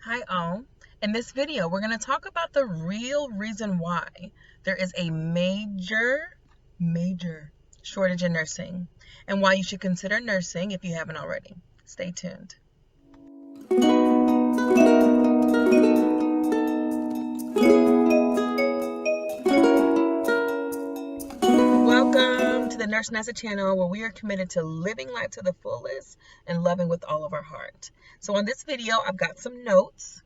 Hi all. In this video, we're going to talk about the real reason why there is a major shortage in nursing and why you should consider nursing if you haven't already. Stay tuned. Welcome to the Nurse Vanessa channel, where we are committed to living life to the fullest and loving with all of our heart. So on this video, I've got some notes.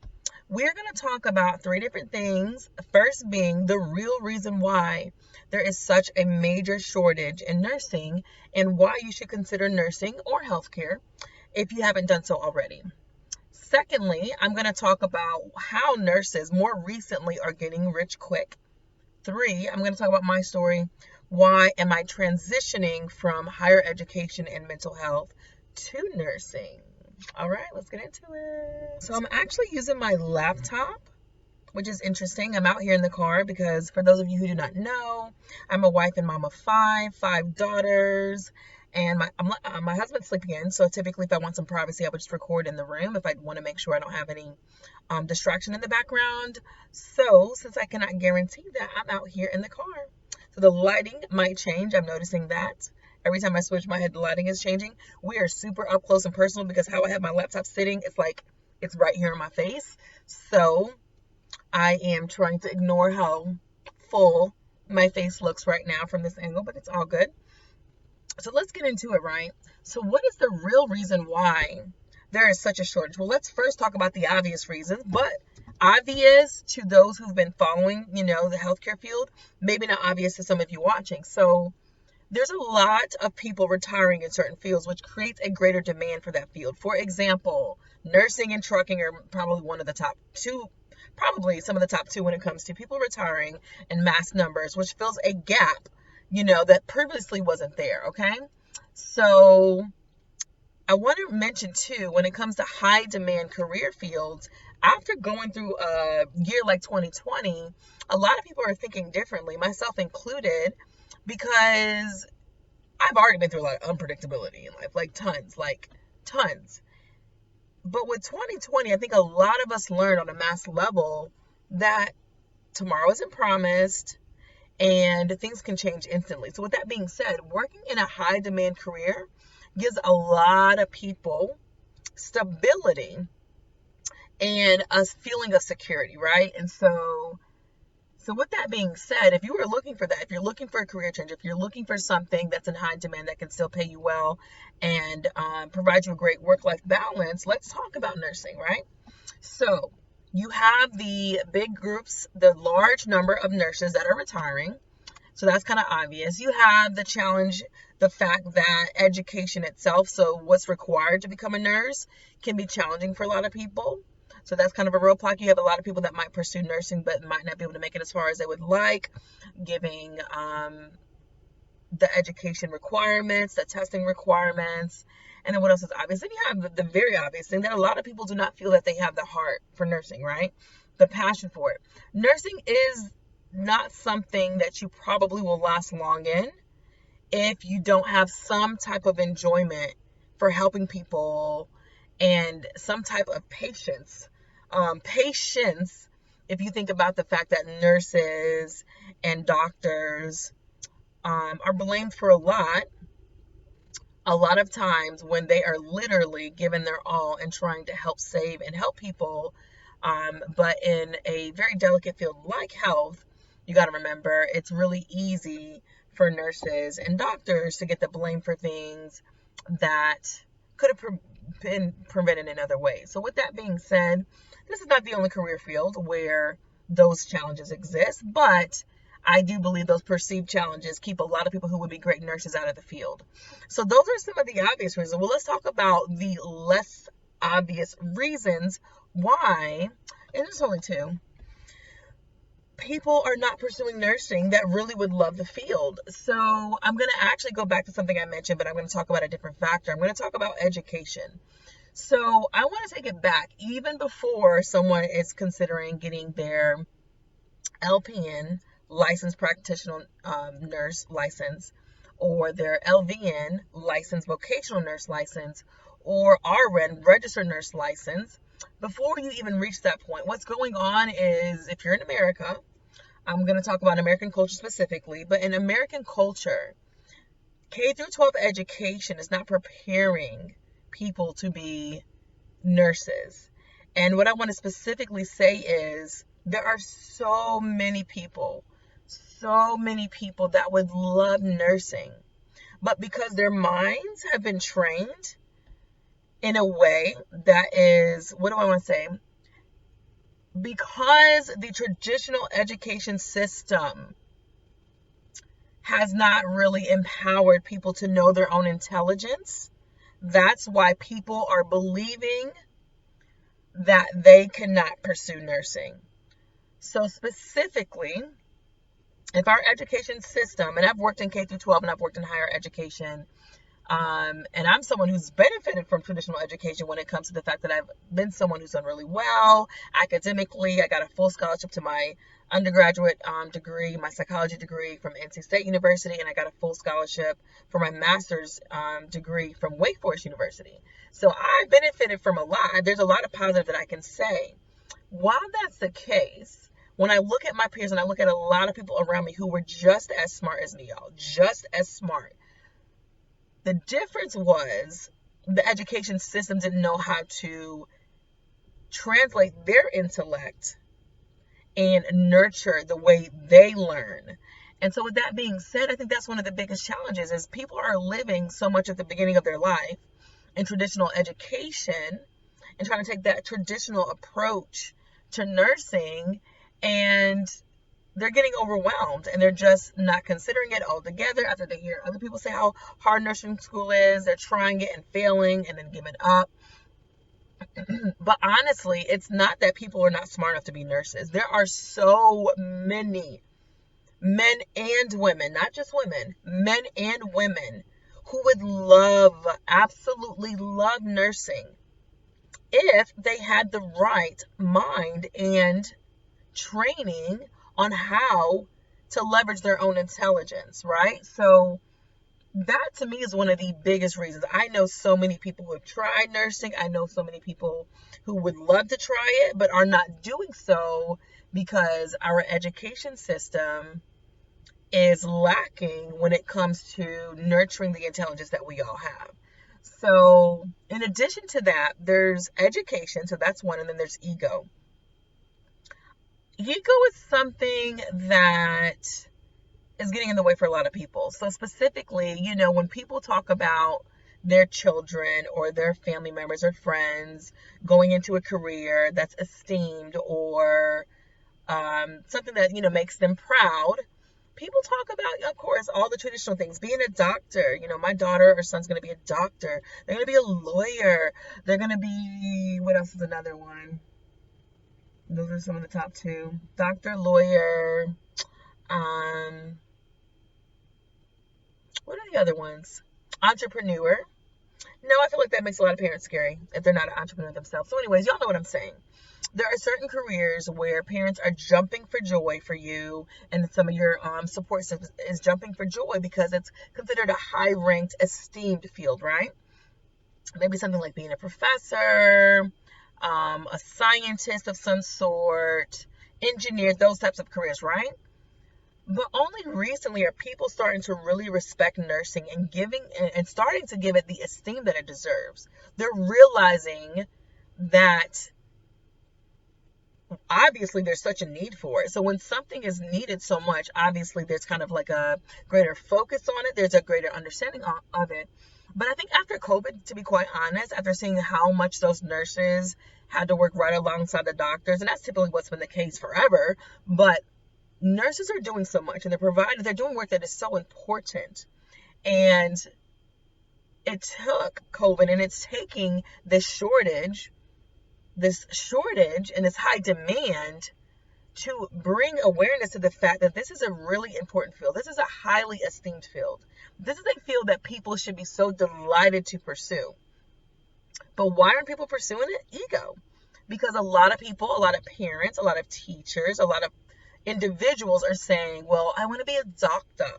We're going to talk about 3 different things. First being the real reason why there is such a major shortage in nursing and why you should consider nursing or healthcare if you haven't done so already. Secondly, I'm going to talk about how nurses more recently are getting rich quick. 3, I'm going to talk about my story. Why am I transitioning from higher education and mental health to nursing? All right, let's get into it. So I'm actually using my laptop, which is interesting. I'm out here in the car because for those of you who do not know, I'm a wife and mom of 5 daughters, and my husband's sleeping in. So typically if I want some privacy, I would just record in the room if I want to make sure I don't have any distraction in the background. So since I cannot guarantee that, I'm out here in the car. So the lighting might change. I'm noticing that. Every time I switch my head, the lighting is changing. We are super up close and personal because how I have my laptop sitting, it's like it's right here in my face. So I am trying to ignore how full my face looks right now from this angle, but it's all good. So let's get into it, right? So what is the real reason why there is such a shortage? Well, let's first talk about the obvious reasons, but obvious to those who've been following, the healthcare field, maybe not obvious to some of you watching. So there's a lot of people retiring in certain fields, which creates a greater demand for that field. For example, nursing and trucking are probably one of the top 2, probably some of the top 2 when it comes to people retiring in mass numbers, which fills a gap, that previously wasn't there, okay? So I want to mention too, when it comes to high demand career fields, after going through a year like 2020, a lot of people are thinking differently, myself included, because I've already been through a lot of unpredictability in life, like tons. But with 2020, I think a lot of us learned on a mass level that tomorrow isn't promised and things can change instantly. So with that being said, working in a high demand career gives a lot of people stability and a feeling of security, right? And so with that being said, if you are looking for that, if you're looking for a career change, if you're looking for something that's in high demand that can still pay you well and provide you a great work-life balance, let's talk about nursing, right? So you have the big groups, the large number of nurses that are retiring. So that's kind of obvious. You have the challenge, the fact that education itself, so what's required to become a nurse, can be challenging for a lot of people. So that's kind of a roadblock. You have a lot of people that might pursue nursing but might not be able to make it as far as they would like, giving the education requirements, the testing requirements. And then what else is obvious? Then you have the very obvious thing that a lot of people do not feel that they have the heart for nursing, right? The passion for it. Nursing is not something that you probably will last long in if you don't have some type of enjoyment for helping people and some type of patience. Patience, if you think about the fact that nurses and doctors are blamed for a lot of times when they are literally giving their all and trying to help save and help people. But in a very delicate field like health, you got to remember it's really easy for nurses and doctors to get the blame for things that could have been prevented in other ways. So with that being said, this is not the only career field where those challenges exist, but I do believe those perceived challenges keep a lot of people who would be great nurses out of the field. So those are some of the obvious reasons. Well, let's talk about the less obvious reasons why, and there's only 2, people are not pursuing nursing that really would love the field. So I'm going to actually go back to something I mentioned, but I'm going to talk about a different factor. I'm going to talk about education. So I want to take it back even before someone is considering getting their LPN, licensed practitioner nurse license, or their LVN, licensed vocational nurse license, or RN, registered nurse license. before you even reach that point, what's going on is, if you're in America, I'm going to talk about American culture specifically, but in American culture, K through 12 education is not preparing people to be nurses. And what I want to specifically say is there are so many people that would love nursing, but because their minds have been trained in a way that is, what do I want to say? Because the traditional education system has not really empowered people to know their own intelligence, that's why people are believing that they cannot pursue nursing. So specifically, if our education system, and I've worked in K through 12 and I've worked in higher education, and I'm someone who's benefited from traditional education when it comes to the fact that I've been someone who's done really well academically. I got a full scholarship to my undergraduate degree, my psychology degree from NC State University, and I got a full scholarship for my master's degree from Wake Forest University. So I benefited from a lot. There's a lot of positive that I can say. While that's the case, when I look at my peers and I look at a lot of people around me who were just as smart as me, y'all, just as smart, the difference was the education system didn't know how to translate their intellect and nurture the way they learn. And so with that being said, I think that's one of the biggest challenges is people are living so much at the beginning of their life in traditional education and trying to take that traditional approach to nursing, and they're getting overwhelmed and they're just not considering it altogether after they hear other people say how hard nursing school is. They're trying it and failing and then giving up. But honestly, it's not that people are not smart enough to be nurses. There are so many men and women, not just women, men and women who would love, absolutely love nursing if they had the right mind and training on how to leverage their own intelligence, right? So that to me is one of the biggest reasons. I know so many people who have tried nursing. I know so many people who would love to try it, but are not doing so because our education system is lacking when it comes to nurturing the intelligence that we all have. So in addition to that, there's education. So that's one. And then there's ego. Ego is something that is getting in the way for a lot of people. So specifically, when people talk about their children or their family members or friends going into a career that's esteemed or something that, makes them proud, people talk about, of course, all the traditional things. Being a doctor, my daughter or son's going to be a doctor. They're going to be a lawyer. They're going to be, what else is another one? Those are some of the top two. Doctor, lawyer, what are the other ones? Entrepreneur. No, I feel like that makes a lot of parents scary if they're not an entrepreneur themselves. So anyways, y'all know what I'm saying. There are certain careers where parents are jumping for joy for you, and some of your support system is jumping for joy because it's considered a high-ranked, esteemed field, right? Maybe something like being a professor, a scientist of some sort, engineer, those types of careers, right? But only recently are people starting to really respect nursing and starting to give it the esteem that it deserves. They're realizing that obviously there's such a need for it. So when something is needed so much, obviously there's kind of like a greater focus on it. There's a greater understanding of it. But I think after COVID, to be quite honest, after seeing how much those nurses had to work right alongside the doctors, and that's typically what's been the case forever, but nurses are doing so much and they're doing work that is so important. And it took COVID and it's taking this shortage and this high demand to bring awareness to the fact that this is a really important field. This is a highly esteemed field. This is a field that people should be so delighted to pursue. But why aren't people pursuing it? Ego. Because a lot of people, a lot of parents, a lot of teachers, a lot of individuals are saying, well, I want to be a doctor.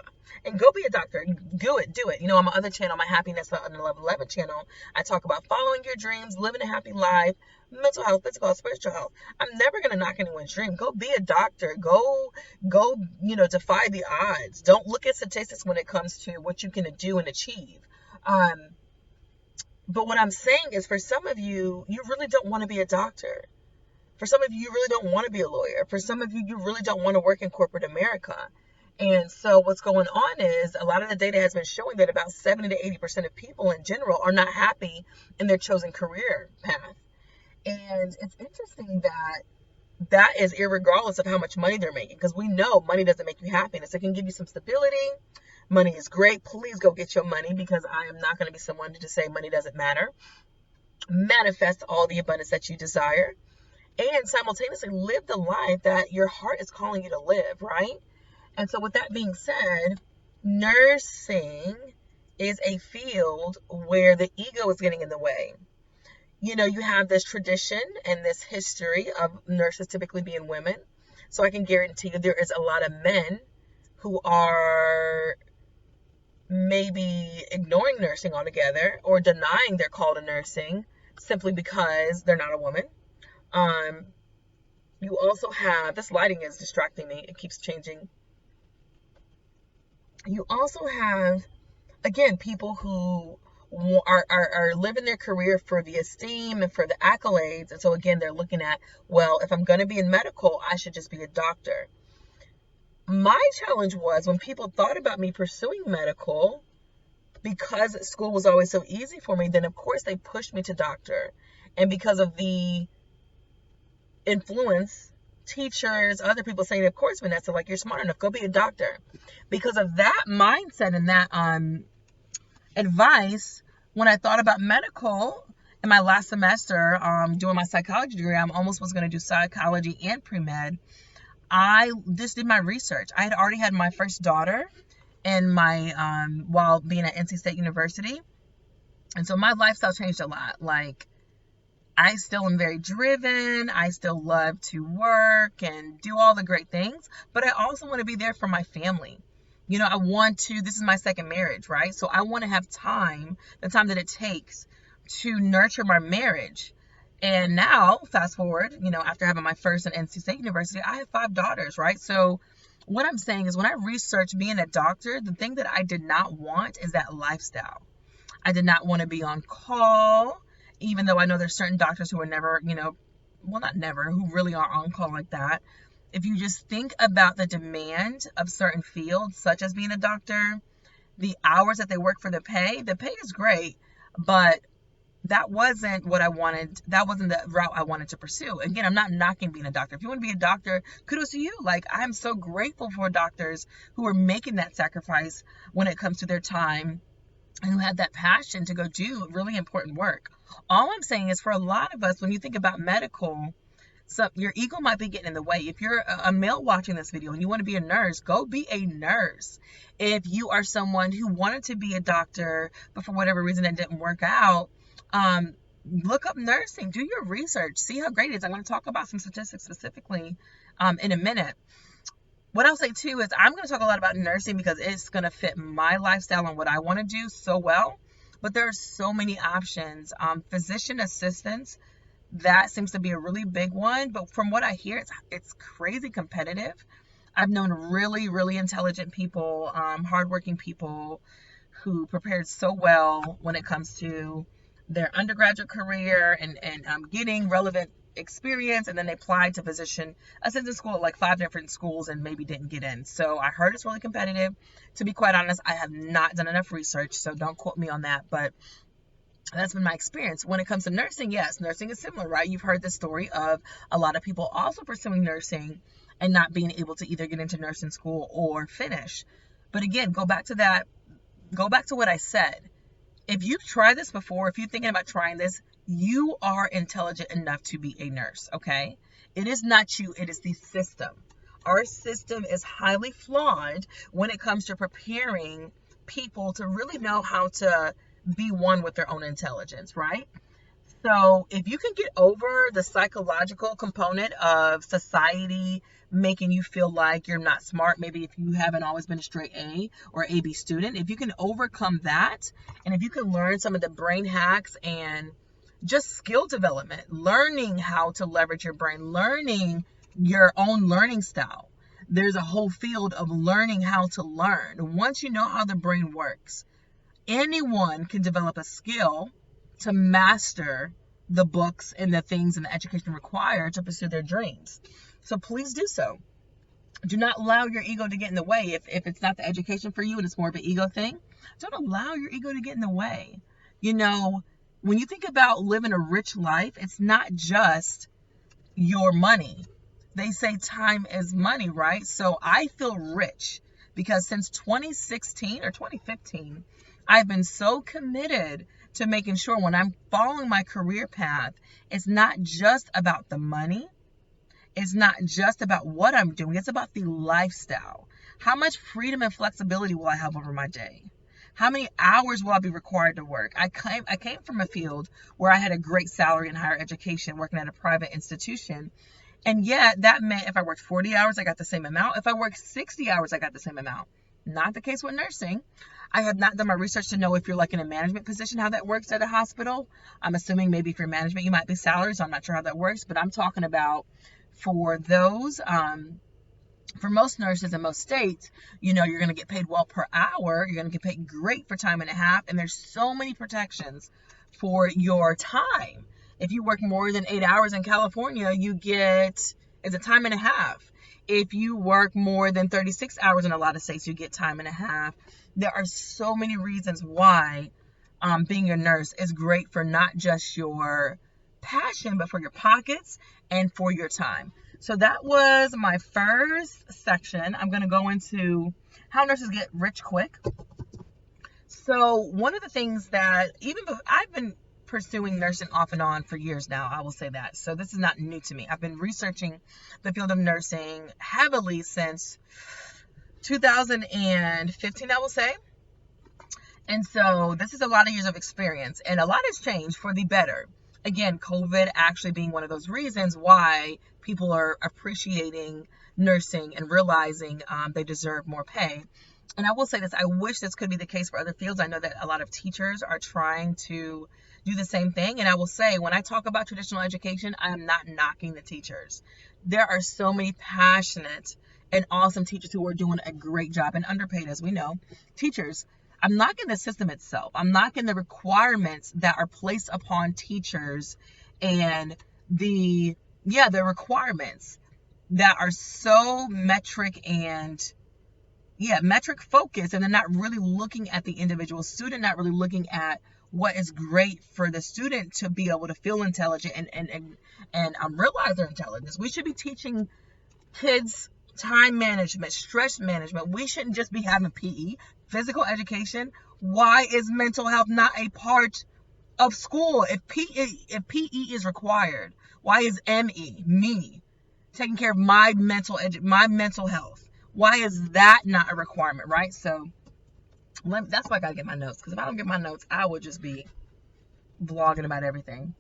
And go be a doctor. Do it. On my other channel, my Happiness on 1111 channel, I talk about following your dreams, living a happy life, mental health, physical health, spiritual health. I'm never going to knock anyone's dream. Go be a doctor. Go, defy the odds. Don't look at statistics when it comes to what you can do and achieve. But what I'm saying is, for some of you, you really don't want to be a doctor. For some of you, you really don't want to be a lawyer. For some of you, you really don't want to work in corporate America. And so what's going on is, a lot of the data has been showing that about 70 to 80% of people in general are not happy in their chosen career path. And it's interesting that is irregardless of how much money they're making, because we know money doesn't make you happiness. It can give you some stability. Money is great. Please go get your money, because I am not going to be someone to just say money doesn't matter. Manifest all the abundance that you desire, and simultaneously live the life that your heart is calling you to live, right? And so with that being said, nursing is a field where the ego is getting in the way. You have this tradition and this history of nurses typically being women. So I can guarantee you there is a lot of men who are maybe ignoring nursing altogether, or denying their call to nursing simply because they're not a woman. You also have, this lighting is distracting me. It keeps changing. You also have, again, people who are living their career for the esteem and for the accolades. And so again, they're looking at, well, if I'm going to be in medical, I should just be a doctor. My challenge was, when people thought about me pursuing medical, because school was always so easy for me, then of course they pushed me to doctor. And because of the influence, teachers, other people saying, of course, Vanessa, like, you're smart enough, go be a doctor. Because of that mindset and that advice, when I thought about medical in my last semester, doing my psychology degree, I almost was going to do psychology and pre-med. I just did my research. I had already had my first daughter in my while being at NC State University. And so my lifestyle changed a lot. Like, I still am very driven. I still love to work and do all the great things, but I also want to be there for my family. I want to, this is my second marriage, right? So I want to have time, the time that it takes to nurture my marriage. And now, fast forward, after having my first in NC State University, I have 5 daughters, right? So what I'm saying is, when I researched being a doctor, the thing that I did not want is that lifestyle. I did not want to be on call, even though I know there's certain doctors who are never, well, not never, who really are on call like that. If you just think about the demand of certain fields, such as being a doctor, the hours that they work for the pay is great, but that wasn't what I wanted. That wasn't the route I wanted to pursue. Again, I'm not knocking being a doctor. If you want to be a doctor, kudos to you. Like, I'm so grateful for doctors who are making that sacrifice when it comes to their time, and who have that passion to go do really important work. All I'm saying is, for a lot of us, when you think about medical, so your ego might be getting in the way. If you're a male watching this video and you want to be a nurse, go be a nurse. If you are someone who wanted to be a doctor, but for whatever reason it didn't work out, look up nursing, do your research, see how great it is. I'm going to talk about some statistics specifically in a minute. What I'll say too is, I'm going to talk a lot about nursing because it's going to fit my lifestyle and what I want to do so well. But there are so many options. Physician assistants, that seems to be a really big one. But from what I hear, it's crazy competitive. I've known really, really intelligent people, hardworking people who prepared so well when it comes to their undergraduate career and getting relevant experience, and then they applied to physician assistant school at like 5 different schools and maybe didn't get in. So I heard it's really competitive. To be quite honest, I have not done enough research, so don't quote me on that, but that's been my experience. When it comes to nursing, yes, nursing is similar, right? You've heard the story of a lot of people also pursuing nursing and not being able to either get into nursing school or finish. But again, go back to what I said. If you've tried this before, if you're thinking about trying this, you are intelligent enough to be a nurse, okay? It is not you, it is the system. Our system is highly flawed when it comes to preparing people to really know how to be one with their own intelligence, right? So if you can get over the psychological component of society making you feel like you're not smart, maybe if you haven't always been a straight A or AB student, if you can overcome that, and if you can learn some of the brain hacks and just skill development, learning how to leverage your brain, learning your own learning style. There's a whole field of learning how to learn. Once you know how the brain works, anyone can develop a skill to master the books and the things and the education required to pursue their dreams. So please do so. Do not allow your ego to get in the way. If it's not the education for you and it's more of an ego thing, don't allow your ego to get in the way. You know, when you think about living a rich life, it's not just your money. They say time is money, right? So I feel rich because since 2016 or 2015, I've been so committed to making sure when I'm following my career path, it's not just about the money. It's not just about what I'm doing. It's about the lifestyle. How much freedom and flexibility will I have over my day? How many hours will I be required to work? I came from a field where I had a great salary in higher education, working at a private institution. And yet that meant if I worked 40 hours, I got the same amount. If I worked 60 hours, I got the same amount. Not the case with nursing. I have not done my research to know if you're like in a management position, how that works at a hospital. I'm assuming maybe if you're management, you might be salary, so I'm not sure how that works. But I'm talking about for those, for most nurses in most states, you know, you're going to get paid well per hour. You're going to get paid great for time and a half. And there's so many protections for your time. If you work more than 8 hours in California, you get, it's a time and a half. If you work more than 36 hours in a lot of states, you get time and a half. There are so many reasons why being a nurse is great for not just your passion, but for your pockets and for your time. So that was my first section. I'm going to go into how nurses get rich quick. So one of the things that I've been pursuing nursing off and on for years now, I will say that. So this is not new to me. I've been researching the field of nursing heavily since 2015, I will say. And so this is a lot of years of experience, and a lot has changed for the better. Again, COVID actually being one of those reasons why people are appreciating nursing and realizing they deserve more pay. And I will say this, I wish this could be the case for other fields. I know that a lot of teachers are trying to do the same thing. And I will say, when I talk about traditional education, I am not knocking the teachers. There are so many passionate and awesome teachers who are doing a great job and underpaid, as we know. Teachers, I'm knocking the system itself. I'm knocking the requirements that are placed upon teachers and the requirements that are so metric focused, and they're not really looking at the individual student, not really looking at what is great for the student to be able to feel intelligent and realize their intelligence. We should be teaching kids time management, stress management. We shouldn't just be having PE, physical education. Why is mental health not a part of school? If PE is required, why is me taking care of my mental health? Why is that not a requirement, right? So that's why I gotta get my notes, because if I don't get my notes, I would just be blogging about everything.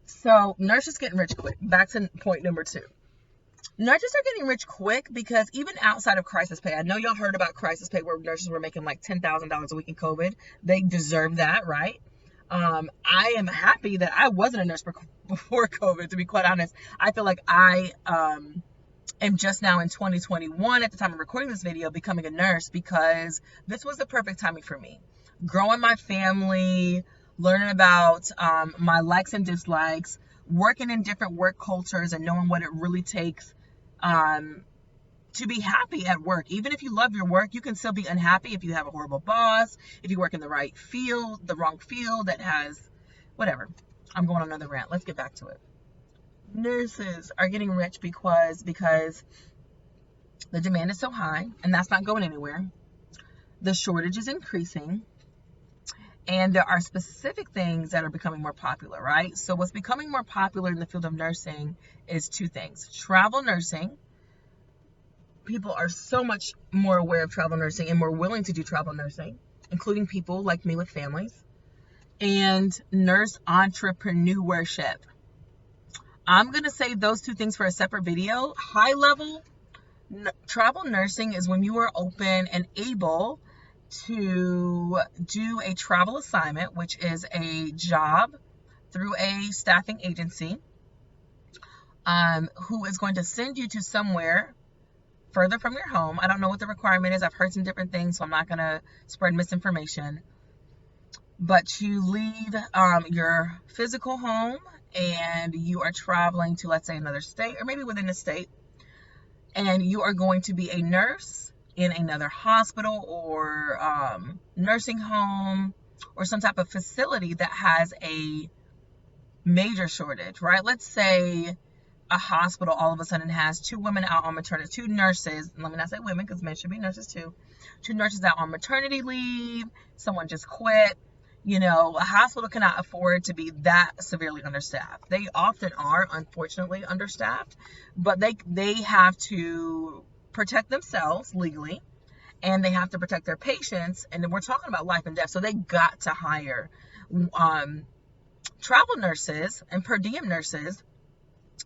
So nurses getting rich quick. Back to point number 2. Nurses are getting rich quick because even outside of crisis pay, I know y'all heard about crisis pay where nurses were making like $10,000 a week in COVID. They deserve that, right? I am happy that I wasn't a nurse before COVID, to be quite honest. I feel like I am just now in 2021 at the time of recording this video becoming a nurse, because this was the perfect timing for me. Growing my family, learning about my likes and dislikes, working in different work cultures, and knowing what it really takes to be happy at work. Even if you love your work, you can still be unhappy if you have a horrible boss, if you work in the right field, the wrong field that has whatever. I'm going on another rant. Let's get back to it. Nurses are getting rich because the demand is so high, and that's not going anywhere. The shortage is increasing, and there are specific things that are becoming more popular, right? So what's becoming more popular in the field of nursing is 2 things. Travel nursing. People are so much more aware of travel nursing and more willing to do travel nursing, including people like me with families. and nurse entrepreneurship. I'm going to save those two things for a separate video. High level, travel nursing is when you are open and able to do a travel assignment, which is a job through a staffing agency, who is going to send you to somewhere further from your home. I don't know what the requirement is. I've heard some different things, so I'm not going to spread misinformation. But you leave your physical home and you are traveling to, let's say, another state or maybe within the state, and you are going to be a nurse in another hospital or nursing home or some type of facility that has a major shortage, right? Let's say a hospital all of a sudden has 2 women out on maternity, 2 nurses, let me not say women because men should be nurses too, 2 nurses out on maternity leave, someone just quit. You know, a hospital cannot afford to be that severely understaffed. They often are, unfortunately, understaffed, but they have to protect themselves legally, and they have to protect their patients, and we're talking about life and death, so they got to hire travel nurses and per diem nurses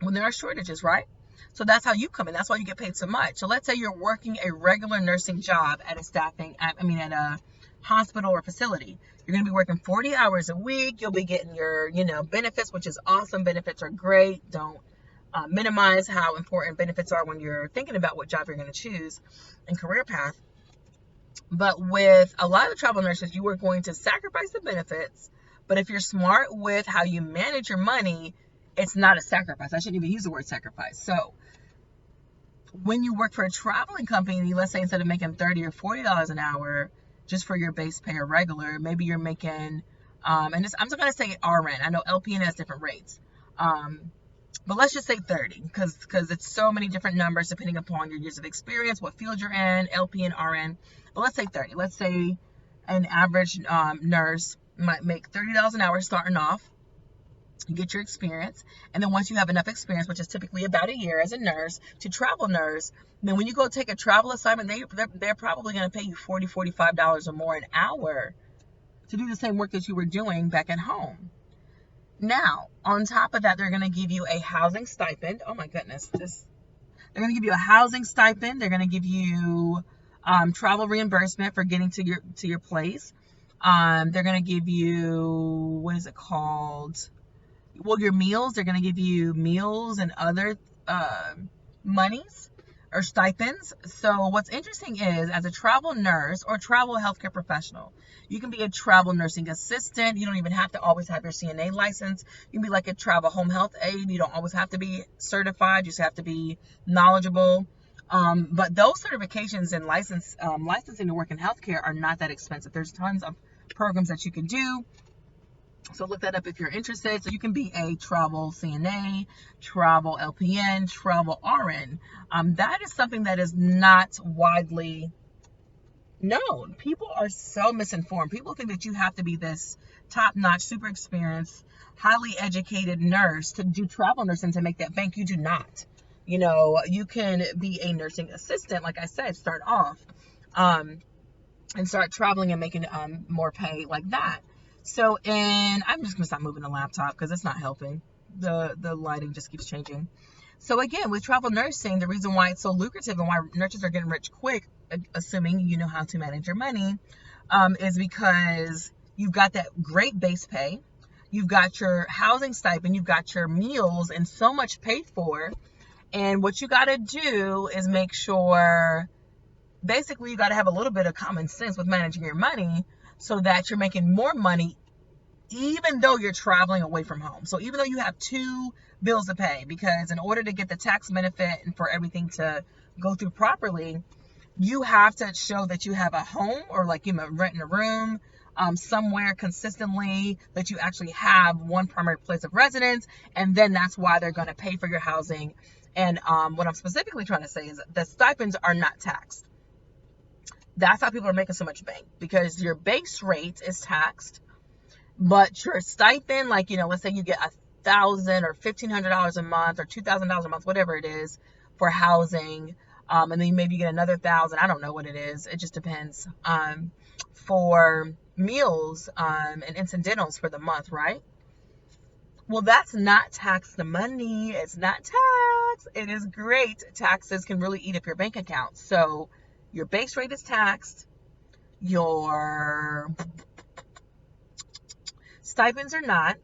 when there are shortages, right? So that's how you come in. That's why you get paid so much. So let's say you're working a regular nursing job at a hospital or facility. You're going to be working 40 hours a week. You'll be getting your, benefits, which is awesome. Benefits are great. Don't minimize how important benefits are when you're thinking about what job you're going to choose and career path. But with a lot of travel nurses, you are going to sacrifice the benefits. But if you're smart with how you manage your money, it's not a sacrifice. I shouldn't even use the word sacrifice. So when you work for a traveling company, let's say instead of making $30 or $40 an hour just for your base pay or regular, maybe you're making, I'm just going to say RN. I know LPN has different rates. But let's just say 30 because it's so many different numbers depending upon your years of experience, what field you're in, LPN, RN. But let's say 30. Let's say an average nurse might make $30 an hour starting off. You get your experience, and then once you have enough experience, which is typically about a year as a nurse to travel nurse, then when you go take a travel assignment, they're probably going to pay you $40, $45 or more an hour to do the same work that you were doing back at home. Now, on top of that, they're going to give you a housing stipend. Oh my goodness, they're going to give you a housing stipend. They're going to give you travel reimbursement for getting to your place. They're going to give you, what is it called? Well, your meals, they're going to give you meals and other monies or stipends. So what's interesting is, as a travel nurse or travel healthcare professional, you can be a travel nursing assistant. You don't even have to always have your CNA license. You can be like a travel home health aide. You don't always have to be certified. You just have to be knowledgeable. But those certifications and licensing to work in healthcare are not that expensive. There's tons of programs that you can do. So look that up if you're interested. So you can be a travel CNA, travel LPN, travel RN. That is something that is not widely known. People are so misinformed. People think that you have to be this top-notch, super experienced, highly educated nurse to do travel nursing to make that bank. You do not. You can be a nursing assistant, like I said, start off and start traveling and making more pay like that. So, and I'm just going to stop moving the laptop because it's not helping. The lighting just keeps changing. So again, with travel nursing, the reason why it's so lucrative and why nurses are getting rich quick, assuming you know how to manage your money, is because you've got that great base pay. You've got your housing stipend. You've got your meals and so much paid for. And what you got to do is make sure, basically, you got to have a little bit of common sense with managing your money, so that you're making more money even though you're traveling away from home. So even though you have 2 bills to pay, because in order to get the tax benefit and for everything to go through properly, you have to show that you have a home or like renting a room somewhere consistently, that you actually have one primary place of residence, and then that's why they're going to pay for your housing. And what I'm specifically trying to say is that the stipends are not taxed. That's how people are making so much bank, because your base rate is taxed, but your stipend, like, let's say you get $1,000 or $1,500 a month or $2,000 a month, whatever it is, for housing, and then maybe you get another $1,000. I don't know what it is. It just depends. For meals and incidentals for the month, right? Well, that's not tax the money. It's not tax. It is great. Taxes can really eat up your bank account. So your base rate is taxed. Your stipends are not.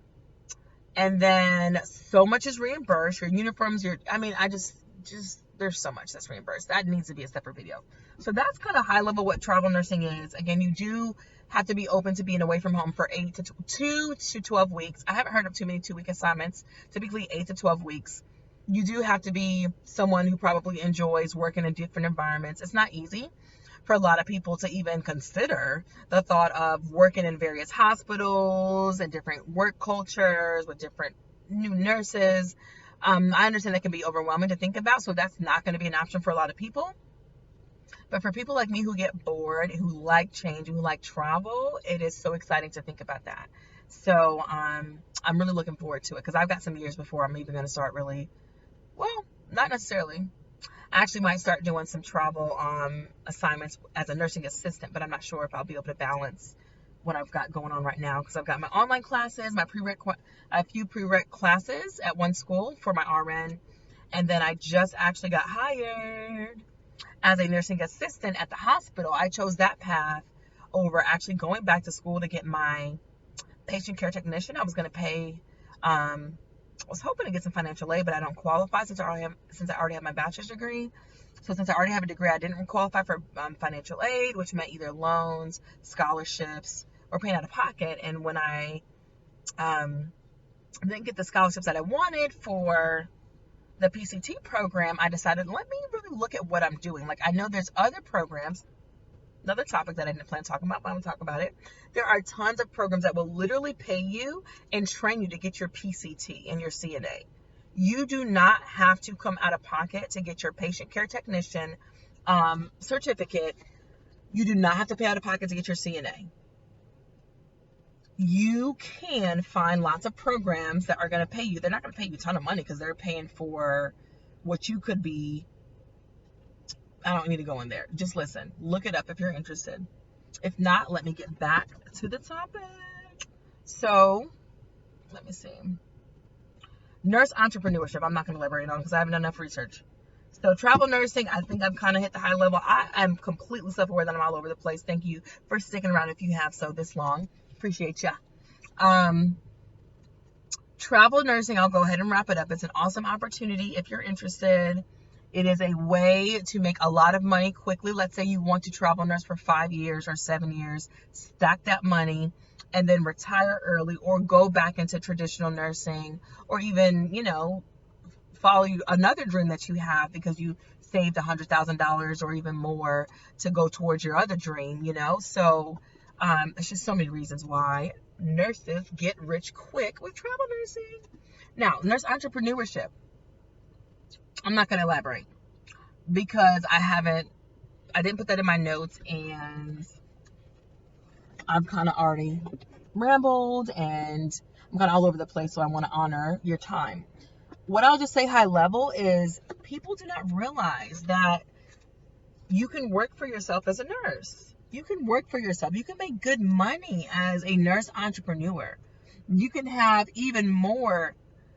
And then so much is reimbursed. Your uniforms, there's so much that's reimbursed. That needs to be a separate video. So that's kind of high level what travel nursing is. Again, you do have to be open to being away from home for 2 to 12 weeks. I haven't heard of too many 2-week assignments, typically 8 to 12 weeks. You do have to be someone who probably enjoys working in different environments. It's not easy for a lot of people to even consider the thought of working in various hospitals and different work cultures with different new nurses. I understand that can be overwhelming to think about, so that's not going to be an option for a lot of people. But for people like me who get bored, who like change, who like travel, it is so exciting to think about that. So I'm really looking forward to it because I've got some years before I'm even going to start really, well, not necessarily. I actually might start doing some travel assignments as a nursing assistant, but I'm not sure if I'll be able to balance what I've got going on right now because I've got my online classes, a few prereq classes at one school for my RN, and then I just actually got hired as a nursing assistant at the hospital. I chose that path over actually going back to school to get my patient care technician. I was going to pay, I was hoping to get some financial aid, but I don't qualify since I already have my bachelor's degree. So since I already have a degree, I didn't qualify for financial aid, which meant either loans, scholarships, or paying out of pocket. And when I didn't get the scholarships that I wanted for the PCT program, I decided, let me really look at what I'm doing. Like, I know there's other programs, another topic that I didn't plan to talk about, but I'm going to talk about it. There are tons of programs that will literally pay you and train you to get your PCT and your CNA. You do not have to come out of pocket to get your patient care technician certificate. You do not have to pay out of pocket to get your CNA. You can find lots of programs that are going to pay you. They're not going to pay you a ton of money because they're paying for what you could be. I don't need to go in there. Just listen. Look it up if you're interested. If not, let me get back to the topic. So, let me see. Nurse entrepreneurship. I'm not going to elaborate on because I haven't done enough research. So, travel nursing, I think I've kind of hit the high level. I am completely self-aware that I'm all over the place. Thank you for sticking around if you have so this long. Appreciate ya. Travel nursing, I'll go ahead and wrap it up. It's an awesome opportunity if you're interested. It is a way to make a lot of money quickly. Let's say you want to travel nurse for 5 years or 7 years, stack that money, and then retire early or go back into traditional nursing, or even, follow another dream that you have because you saved $100,000 or even more to go towards your other dream, So there's just so many reasons why nurses get rich quick with travel nursing. Now, nurse entrepreneurship. I'm not going to elaborate because I didn't put that in my notes and I've kind of already rambled and I'm kind of all over the place, so I want to honor your time. What I'll just say high level is people do not realize that you can work for yourself as a nurse. You can work for yourself. You can make good money as a nurse entrepreneur. You can have even more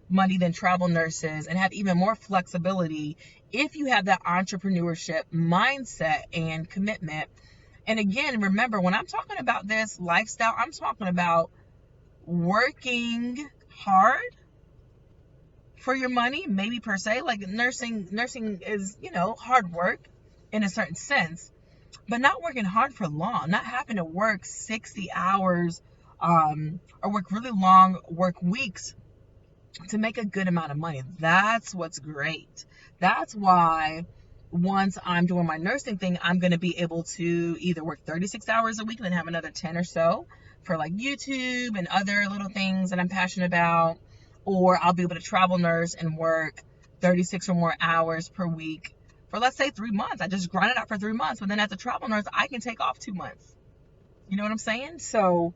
money than travel nurses and have even more flexibility if you have that entrepreneurship mindset and commitment. And again, remember, when I'm talking about this lifestyle, I'm talking about working hard for your money, maybe per se. Like nursing is, hard work in a certain sense, but not working hard for long, not having to work 60 hours or work really long work weeks to make a good amount of money. That's what's great. That's why once I'm doing my nursing thing, I'm going to be able to either work 36 hours a week and then have another 10 or so for like YouTube and other little things that I'm passionate about, or I'll be able to travel nurse and work 36 or more hours per week for, let's say, 3 months. I just grind it out for 3 months, but then as a travel nurse, I can take off 2 months. You know what I'm saying? So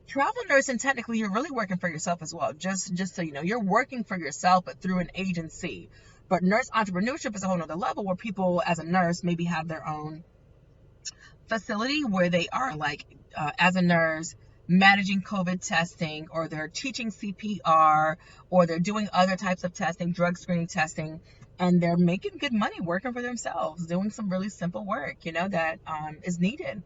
travel nursing, technically, you're really working for yourself as well. Just so you know, you're working for yourself, but through an agency. But nurse entrepreneurship is a whole nother level where people, as a nurse, maybe have their own facility where they are like, as a nurse, managing COVID testing, or they're teaching CPR, or they're doing other types of testing, drug screening testing, and they're making good money working for themselves, doing some really simple work, that is needed.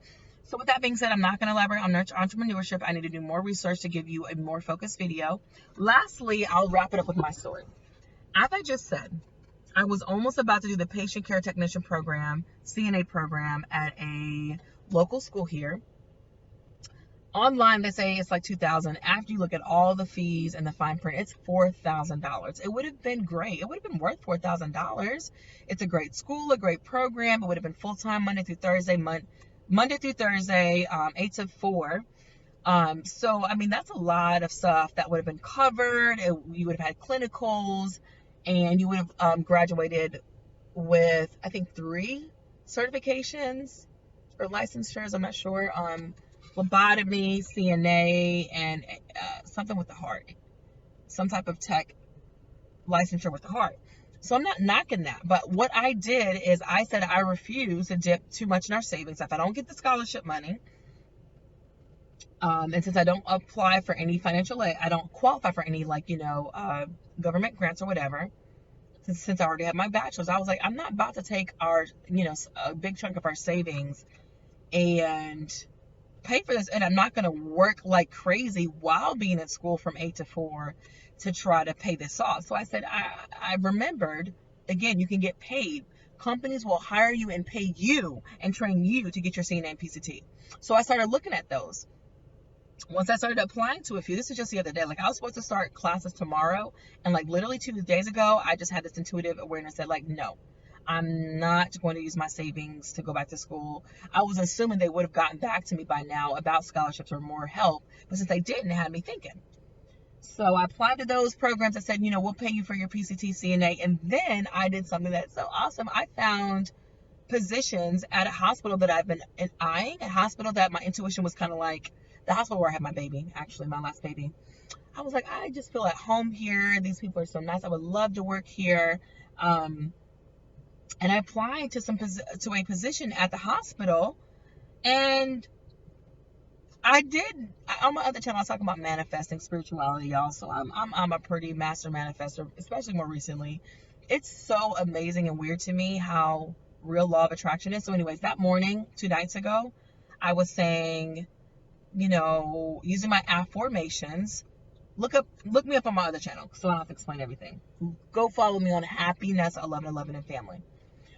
So with that being said, I'm not going to elaborate on entrepreneurship. I need to do more research to give you a more focused video. Lastly, I'll wrap it up with my story. As I just said, I was almost about to do the patient care technician program, CNA program, at a local school here. Online, they say it's like $2,000. After you look at all the fees and the fine print, it's $4,000. It would have been great. It would have been worth $4,000. It's a great school, a great program. It would have been full-time Monday through Thursday, 8 to 4. So, I mean, that's a lot of stuff that would have been covered. You would have had clinicals, and you would have graduated with, I think, 3 certifications or licensures. I'm not sure. Phlebotomy, CNA, and something with the heart. Some type of tech licensure with the heart. So I'm not knocking that. But what I did is I said I refuse to dip too much in our savings. If I don't get the scholarship money, and since I don't apply for any financial aid, I don't qualify for any, government grants or whatever. Since I already have my bachelor's, I was like, I'm not about to take our, a big chunk of our savings and pay for this. And I'm not going to work like crazy while being at school from 8 to 4 to try to pay this off. So I said, I remembered, again, you can get paid. Companies will hire you and pay you and train you to get your CNA and PCT. So I started looking at those. Once I started applying to a few, this is just the other day, I was supposed to start classes tomorrow, and literally 2 days ago, I just had this intuitive awareness that no, I'm not going to use my savings to go back to school. I was assuming they would have gotten back to me by now about scholarships or more help, but since they didn't, it had me thinking. So I applied to those programs that said, we'll pay you for your PCT, CNA, and then I did something that's so awesome. I found positions at a hospital that I've been eyeing, a hospital that my intuition was kind of like, the hospital where I had my baby, actually, my last baby. I was like, I just feel at home here. These people are so nice. I would love to work here. And I applied to a position at the hospital, and I did. On my other channel, I was talking about manifesting spirituality, y'all. So I'm a pretty master manifestor, especially more recently. It's so amazing and weird to me how real law of attraction is. So anyways, that morning, 2 nights ago, I was saying, using my affirmations. Look me up on my other channel, so I don't have to explain everything. Go follow me on Happiness 1111 and Family.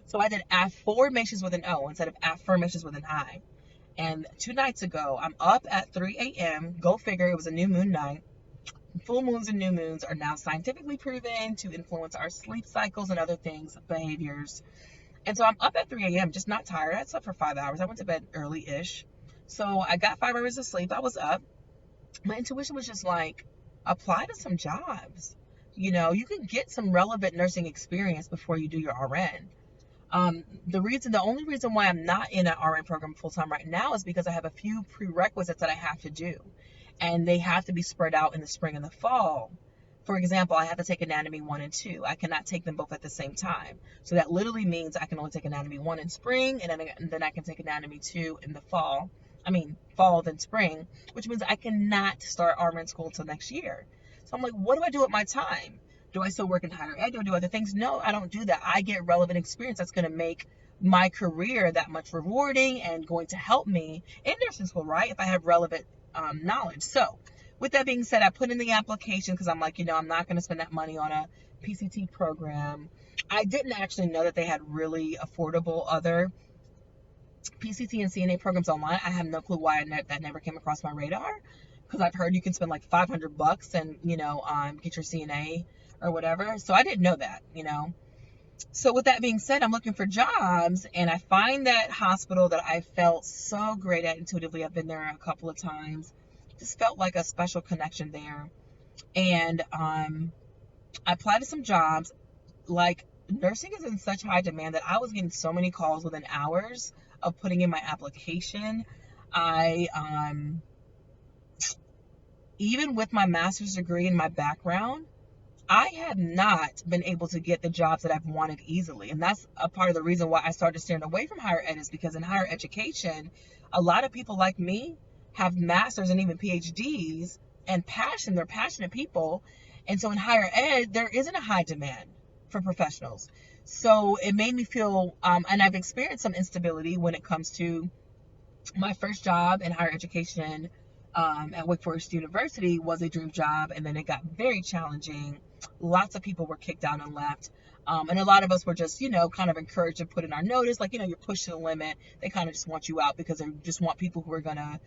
So I did affirmations with an O instead of affirmations with an I. And 2 nights ago, I'm up at 3 a.m. Go figure, it was a new moon night. Full moons and new moons are now scientifically proven to influence our sleep cycles and other things, behaviors. And so I'm up at 3 a.m., just not tired. I slept for 5 hours. I went to bed early-ish. So I got 5 hours of sleep. I was up. My intuition was just apply to some jobs. You can get some relevant nursing experience before you do your RN. The only reason why I'm not in an RN program full-time right now is because I have a few prerequisites that I have to do. And they have to be spread out in the spring and the fall. For example, I have to take Anatomy 1 and 2. I cannot take them both at the same time. So that literally means I can only take Anatomy 1 in spring, and then I can take Anatomy 2 in the fall. Fall then spring, which means I cannot start RN school until next year. So I'm like, what do I do with my time? Do I still work in higher ed? Do I do other things? No, I don't do that. I get relevant experience that's going to make my career that much rewarding and going to help me in nursing school, right? If I have relevant knowledge. So with that being said, I put in the application because I'm like, I'm not going to spend that money on a PCT program. I didn't actually know that they had really affordable other PCT and CNA programs online. I have no clue why that never came across my radar, because I've heard you can spend $500 and get your CNA or whatever. So I didn't know that. So with that being said, I'm looking for jobs, and I find that hospital that I felt so great at intuitively. I've been there a couple of times. Just felt like a special connection there. And I applied to some jobs. Nursing is in such high demand that I was getting so many calls within hours of putting in my application. I even with my master's degree and my background, I have not been able to get the jobs that I've wanted easily. And that's a part of the reason why I started steering away from higher ed, is because in higher education, a lot of people like me have masters and even PhDs and passion. They're passionate people. And so in higher ed, there isn't a high demand for professionals. So it made me feel, and I've experienced some instability when it comes to my first job in higher education. At Wake Forest University was a dream job, and then it got very challenging. Lots of people were kicked out and left. And a lot of us were just, kind of encouraged to put in our notice, like, you're pushed to the limit. They kind of just want you out because they just want people who are going to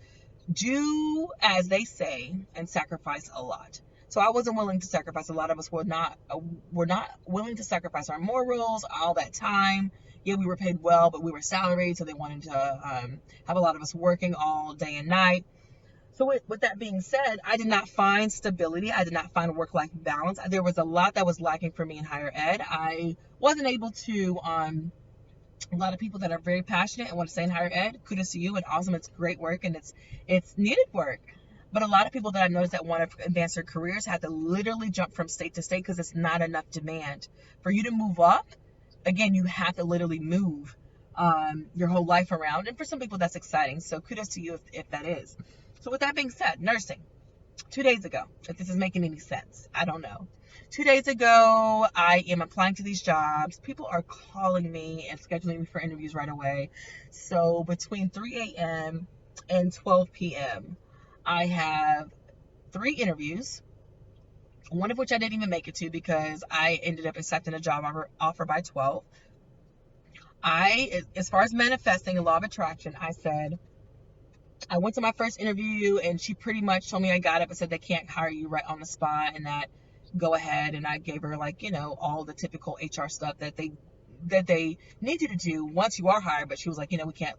do as they say and sacrifice a lot. So I wasn't willing to sacrifice. A lot of us were not willing to sacrifice our morals, all that time. Yeah, we were paid well, but we were salaried, so they wanted to have a lot of us working all day and night. So with that being said, I did not find stability. I did not find work-life balance. There was a lot that was lacking for me in higher ed. I wasn't able to, a lot of people that are very passionate and want to stay in higher ed, kudos to you, and awesome. It's great work, and it's needed work. But a lot of people that I've noticed that want to advance their careers have to literally jump from state to state because it's not enough demand. For you to move up, again, you have to literally move your whole life around. And for some people, that's exciting. So kudos to you if that is. So with that being said, nursing. 2 days ago, if this is making any sense, I don't know. 2 days ago, I am applying to these jobs. People are calling me and scheduling me for interviews right away. So between 3 a.m. and 12 p.m., I have 3 interviews, one of which I didn't even make it to because I ended up accepting a job offer by 12. As far as manifesting a law of attraction, I went to my first interview and she pretty much told me I got it, but said they can't hire you right on the spot and that go ahead. And I gave her all the typical HR stuff that they need you to do once you are hired. But she was like, we can't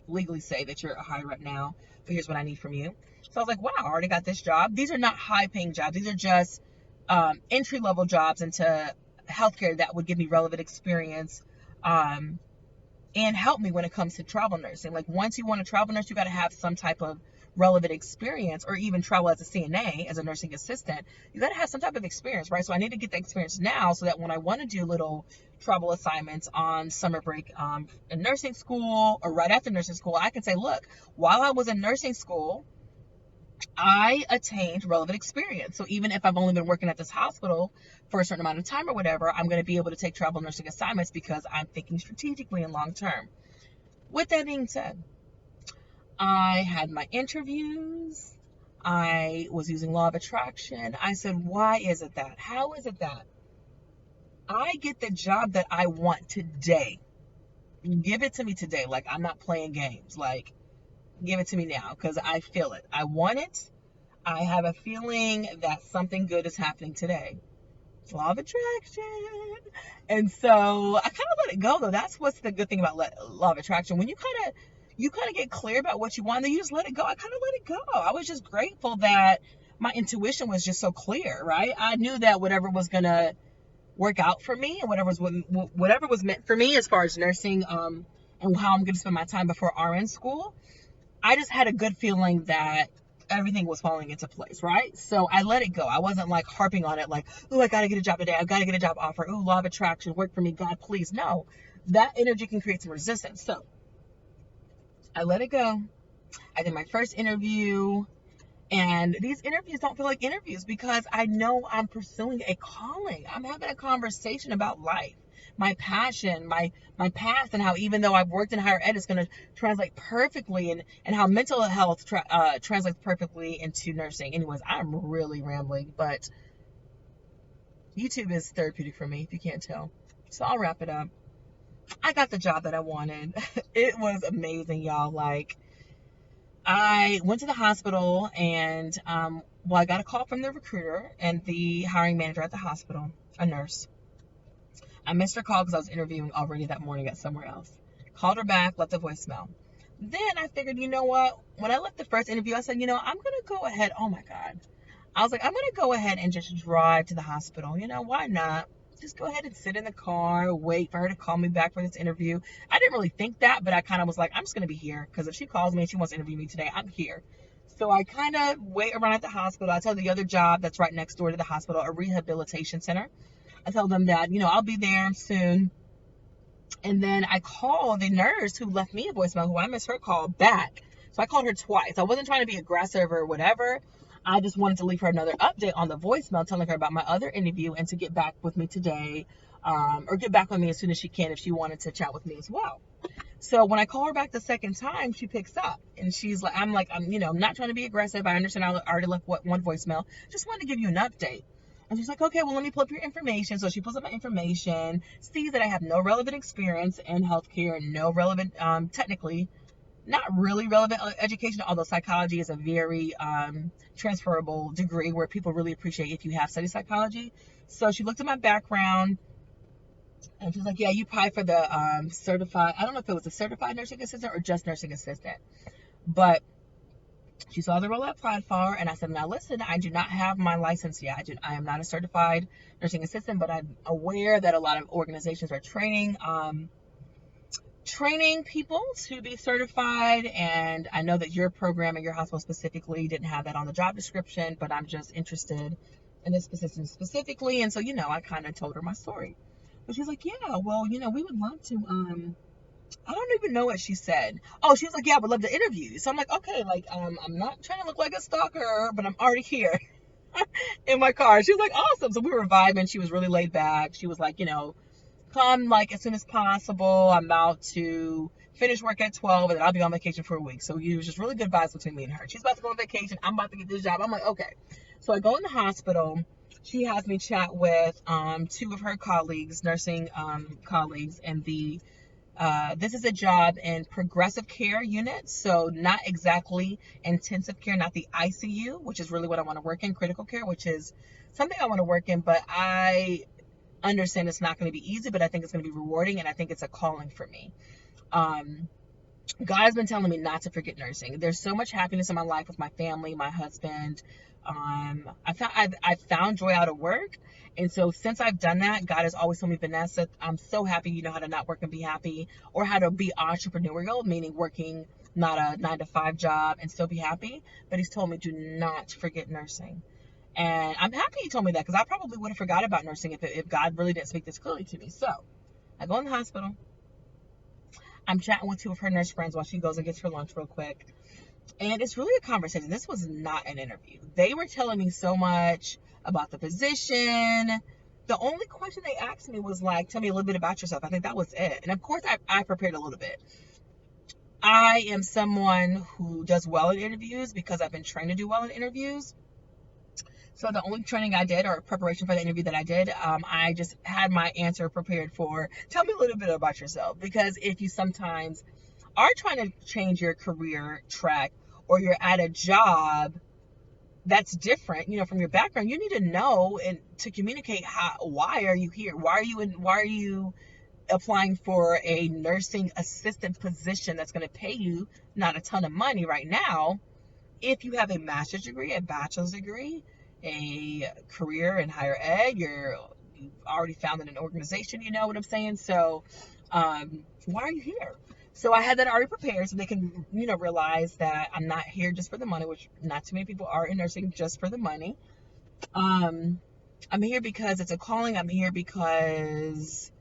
legally say that you're a hire right now, but here's what I need from you. So I was like, wow, I already got this job. These are not high paying jobs. These are just entry level jobs into healthcare that would give me relevant experience. And help me when it comes to travel nursing. Like once you want to travel nurse, you got to have some type of relevant experience, or even travel as a CNA, as a nursing assistant. You got to have some type of experience, right? So I need to get the experience now so that when I want to do little travel assignments on summer break in nursing school or right after nursing school, I can say, look, while I was in nursing school, I attained relevant experience. So even if I've only been working at this hospital for a certain amount of time or whatever, I'm going to be able to take travel nursing assignments because I'm thinking strategically and long term. With that being said, I had my interviews. I was using law of attraction. I said, why is it that? How is it that I get the job that I want today? Give it to me today. Like, I'm not playing games. Like, give it to me now because I feel it. I want it. I have a feeling that something good is happening today. Law of attraction. And so I kind of let it go, though. That's what's the good thing about law of attraction. When you kind of get clear about what you want, then you just let it go. I kind of let it go. I was just grateful that my intuition was just so clear, right? I knew that whatever was going to work out for me and whatever was meant for me as far as nursing and how I'm going to spend my time before RN school, I just had a good feeling that everything was falling into place, right? So I let it go. I wasn't harping on it oh, I got to get a job today. I've got to get a job offer. Oh, law of attraction, work for me, God, please. No, that energy can create some resistance. So I let it go. I did my first interview, and these interviews don't feel like interviews because I know I'm pursuing a calling. I'm having a conversation about life. My passion, my past, and how even though I've worked in higher ed, it's going to translate perfectly, and how mental health translates perfectly into nursing. Anyways, I'm really rambling, but YouTube is therapeutic for me, if you can't tell. So I'll wrap it up. I got the job that I wanted. It was amazing, y'all. I went to the hospital and, I got a call from the recruiter and the hiring manager at the hospital, a nurse. I missed her call because I was interviewing already that morning at somewhere else. Called her back, left a voicemail. Then I figured, you know what? When I left the first interview, I said, I'm going to go ahead. Oh my God. I was like, I'm going to go ahead and just drive to the hospital. Why not? Just go ahead and sit in the car, wait for her to call me back for this interview. I didn't really think that, but I kind of was like, I'm just going to be here because if she calls me and she wants to interview me today, I'm here. So I kind of wait around at the hospital. I tell the other job that's right next door to the hospital, a rehabilitation center. I tell them that, I'll be there soon. And then I call the nurse who left me a voicemail, who I missed her call, back. So I called her twice. I wasn't trying to be aggressive or whatever. I just wanted to leave her another update on the voicemail, telling her about my other interview and to get back with me today, or get back with me as soon as she can if she wanted to chat with me as well. So when I call her back the second time, she picks up and she's like, I'm not trying to be aggressive. I understand I already left one voicemail. Just wanted to give you an update. And she's like, okay, well, let me pull up your information. So she pulls up my information, sees that I have no relevant experience in healthcare, no relevant, technically, not really relevant education, although psychology is a very transferable degree where people really appreciate if you have studied psychology. So she looked at my background and she's like, yeah, you applied for the certified, I don't know if it was a certified nursing assistant or just nursing assistant, but she saw the role I applied for, and I said, now listen, I do not have my license yet. I am not a certified nursing assistant, but I'm aware that a lot of organizations are training people to be certified, and I know that your program and your hospital specifically didn't have that on the job description, but I'm just interested in this position specifically. And so, I kind of told her my story. But she's like, yeah, well, we would love to, I don't even know what she said. Oh, she was like, yeah, I would love to interview you. So I'm like, okay, I'm not trying to look like a stalker, but I'm already here in my car. She was like, awesome. So we were vibing. She was really laid back. She was like, come as soon as possible. I'm about to finish work at 12 and then I'll be on vacation for a week. So it was just really good vibes between me and her. She's about to go on vacation. I'm about to get this job. I'm like, okay. So I go in the hospital. She has me chat with two of her colleagues, nursing colleagues, and this is a job in progressive care units, so not exactly intensive care, not the ICU, which is really what I want to work in, critical care, which is something I want to work in, but I understand it's not going to be easy, but I think it's going to be rewarding, and I think it's a calling for me. God has been telling me not to forget nursing. There's so much happiness in my life with my family, my husband. I found joy out of work. And so since I've done that, God has always told me, Vanessa, I'm so happy you know how to not work and be happy, or how to be entrepreneurial, meaning working not a 9-to-5 job and still be happy. But he's told me, do not forget nursing. And I'm happy he told me that, because I probably would have forgot about nursing if God really didn't speak this clearly to me. So I go in the hospital. I'm chatting with two of her nurse friends while she goes and gets her lunch real quick. And it's really a conversation. This was not an interview. They were telling me so much about the position. The only question they asked me was like, tell me a little bit about yourself. I think that was it. And of course, I prepared a little bit. I am someone who does well in interviews because I've been trained to do well in interviews. So the only training I did, or preparation for the interview that I did, I just had my answer prepared for, tell me a little bit about yourself. Because if you sometimes are trying to change your career track, or you're at a job that's different, from your background, you need to know and to communicate why are you here? Why are you applying for a nursing assistant position that's going to pay you not a ton of money right now? If you have a master's degree, a bachelor's degree, a career in higher ed, you've already founded an organization, you know what I'm saying? So why are you here? So I had that already prepared so they can, realize that I'm not here just for the money, which not too many people are in nursing just for the money. I'm here because it's a calling. I'm here because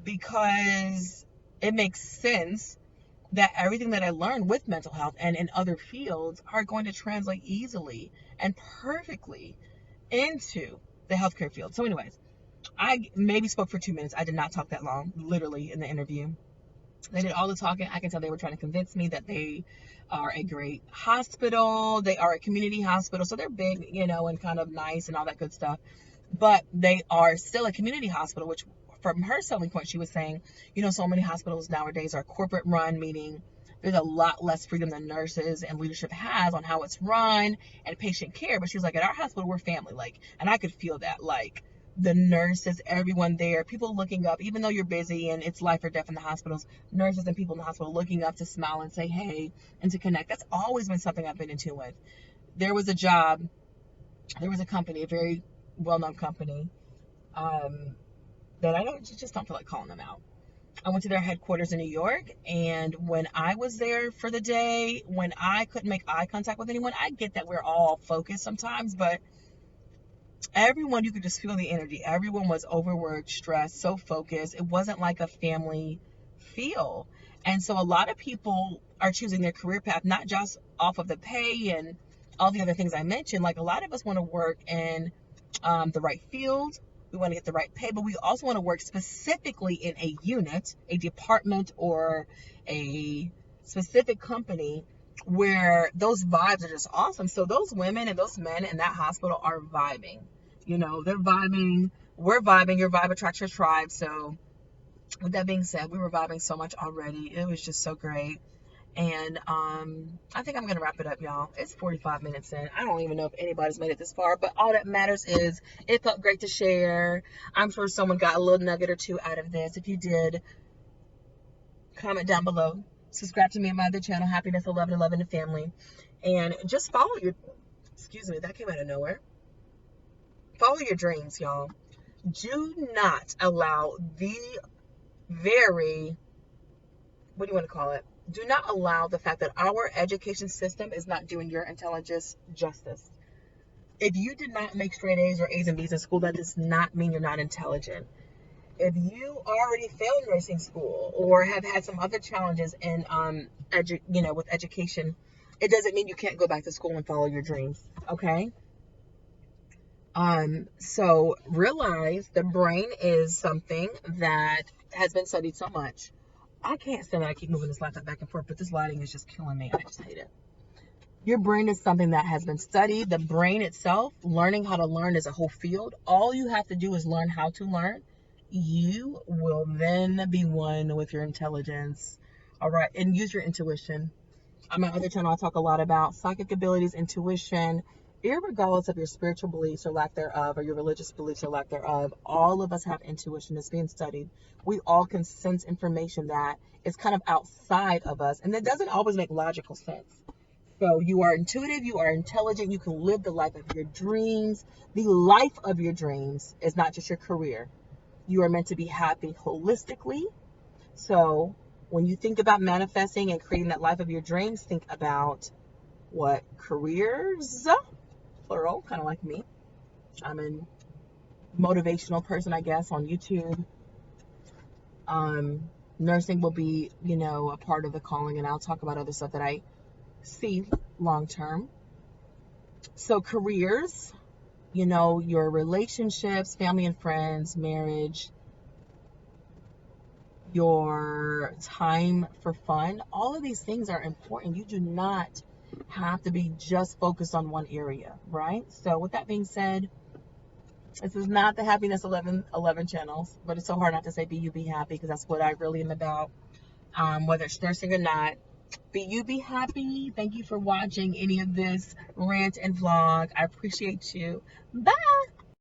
it makes sense that everything that I learned with mental health and in other fields are going to translate easily and perfectly into the healthcare field. So anyways, I maybe spoke for 2 minutes. I did not talk that long, literally, in the interview. They did all the talking. I can tell they were trying to convince me that they are a great hospital. They are a community hospital. So they're big, and kind of nice and all that good stuff. But they are still a community hospital, which from her selling point, she was saying, so many hospitals nowadays are corporate run, meaning there's a lot less freedom than nurses and leadership has on how it's run and patient care. But she was like, at our hospital, we're family. And I could feel that, the nurses, everyone there, people looking up, even though you're busy and it's life or death in the hospitals, nurses and people in the hospital looking up to smile and say, hey, and to connect. That's always been something I've been in tune with. There was a company, a very well-known company, that I just don't feel like calling them out. I went to their headquarters in New York, and when I was there for the day, when I couldn't make eye contact with anyone, I get that we're all focused sometimes, but everyone, you could just feel the energy. Everyone was overworked, stressed, so focused. It wasn't like a family feel. And so a lot of people are choosing their career path, not just off of the pay and all the other things I mentioned. Like a lot of us want to work in the right field. We want to get the right pay, but we also want to work specifically in a unit, a department, or a specific company where those vibes are just awesome. So those women and those men in that hospital are vibing. You know, they're vibing, we're vibing, your vibe attracts your tribe. So with that being said, we were vibing so much already. It was just so great. And I think I'm going to wrap it up, y'all. It's 45 minutes in. I don't even know if anybody's made it this far, but all that matters is it felt great to share. I'm sure someone got a little nugget or two out of this. If you did, comment down below. Subscribe to me and my other channel, Happiness, 1111 and Family. And just follow your, excuse me, that came out of nowhere. Follow your dreams, y'all. Do not allow the very, what do you want to call it? Do not allow the fact that our education system is not doing your intelligence justice. If you did not make straight A's or A's and B's in school, that does not mean you're not intelligent. If you already failed nursing school or have had some other challenges in with education, it doesn't mean you can't go back to school and follow your dreams. Okay? So realize the brain is something that has been studied so much. I can't stand that I keep moving this laptop back and forth, but this lighting is just killing me. I just hate it. Your brain is something that has been studied. The brain itself, learning how to learn is a whole field. All you have to do is learn how to learn. You will then be one with your intelligence. All right. And use your intuition. On my other channel, I talk a lot about psychic abilities, intuition, irregardless of your spiritual beliefs or lack thereof, or your religious beliefs or lack thereof. All of us have intuition. It's being studied. We all can sense information that is kind of outside of us, and that doesn't always make logical sense. So you are intuitive, you are intelligent, you can live the life of your dreams. The life of your dreams is not just your career. You are meant to be happy holistically. So when you think about manifesting and creating that life of your dreams, think about what careers, plural, kind of like me. I'm a motivational person, I guess, on YouTube. Nursing will be, a part of the calling, and I'll talk about other stuff that I see long term. So careers, your relationships, family and friends, marriage, your time for fun, all of these things are important. You do not have to be just focused on one area, right? So with that being said, this is not the Happiness 1111 channels, but it's so hard not to say be you, be happy, because that's what I really am about. Whether it's nursing or not, be you, be happy. Thank you for watching any of this rant and vlog. I appreciate you. Bye.